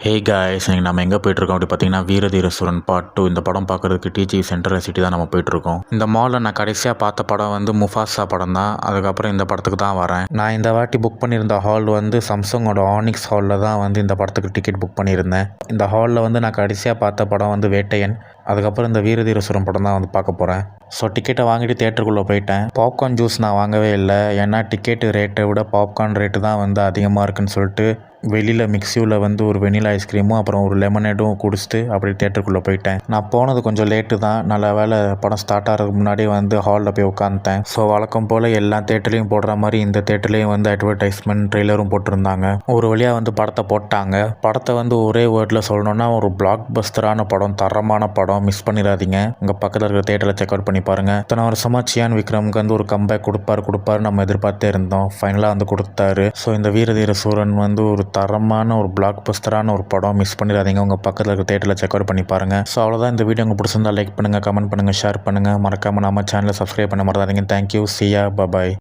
Hey guys, இன்னைக்கு நம்ம எங்கே போயிட்டுருக்கோம் அப்படி பார்த்தீங்கன்னா வீரதீர சூரன் பார்ட் 2 இந்த படம் பார்க்குறதுக்கு டிஜி சென்ட்ரல் சிட்டி தான் நம்ம போயிட்டுருக்கோம். இந்த மாலில் நான் கடைசியாக பார்த்த படம் வந்து முஃபாசா படம் தான். அதுக்கப்புறம் இந்த படத்துக்கு தான் வரேன். நான் இந்த வாட்டி புக் பண்ணியிருந்த ஹால் வந்து சாம்சங்கோட ஆனிக்ஸ் ஹாலில் தான் வந்து இந்த படத்துக்கு டிக்கெட் புக் பண்ணியிருந்தேன். இந்த ஹாலில் வந்து நான் கடைசியாக பார்த்த படம் வந்து வேட்டையன். அதுக்கப்புறம் இந்த வீரதீர சூரன் படம் தான் வந்து பார்க்க போகிறேன். ஸோ டிக்கெட்டை வாங்கிட்டு தேட்டருக்குள்ளே போயிட்டேன். பாப்கார்ன் ஜூஸ் நான் வாங்கவே இல்லை, ஏன்னா டிக்கெட்டு ரேட்டை விட பாப்கார்ன் ரேட்டு தான் வந்து அதிகமாக இருக்குன்னு சொல்லிட்டு வெளியில் மிக்ஸியில் வந்து ஒரு வெனிலா ஐஸ்கிரீமும் அப்புறம் ஒரு லெமனேடும் குடிச்சிட்டு அப்படி தேட்டருக்குள்ளே போயிட்டேன். நான் போனது கொஞ்சம் லேட்டு தான். நல்ல வேலை படம் ஸ்டார்ட் ஆகிறதுக்கு முன்னாடியே வந்து ஹாலில் போய் உட்காந்துட்டேன். ஸோ வழக்கம் போல் எல்லா தேட்டர்லேயும் போடுற மாதிரி இந்த தேட்டர்லேயும் வந்து அட்வர்டைஸ்மெண்ட் ட்ரெய்லரும் போட்டிருந்தாங்க. ஒரு வழியாக வந்து படத்தை போட்டாங்க. படத்தை வந்து ஒரே வேர்டில் சொல்லணுன்னா ஒரு பிளாக் பஸ்டரான படம், தரமான படம். மிஸ் பண்ணிடாதீங்க. உங்கள் பக்கத்தில் இருக்கிற தேட்டரில் செக் அவுட் பண்ணி பாருங்கள். இத்தனை வருஷமாக சியான் விக்ரமுக்கு வந்து ஒரு கம்பேக் கொடுப்பாரு நம்ம எதிர்பார்த்தே இருந்தோம். ஃபைனலாக வந்து கொடுத்தாரு. ஸோ இந்த வீரதீர சூரன் வந்து ஒரு தரமான ஒரு பிளாக் பஸ்டரான ஒரு படம். மிஸ் பண்ணிடாதீங்க. உங்கள் பக்கத்தில் இருக்க தேட்டரில் செக் அவுட் பண்ணி பாருங்கள். ஸோ அவ்வளோதான். இந்த வீடியோ உங்களுக்கு பிடிச்சிருந்தா லைக் பண்ணுங்கள், கமெண்ட் பண்ணுங்கள், ஷேர் பண்ணுங்கள். மறக்காமல் நம்ம சேனலை சப்ஸ்கிரைப் பண்ண மறந்துடாதீங்க. தேங்க்யூ. சியா, பாய்.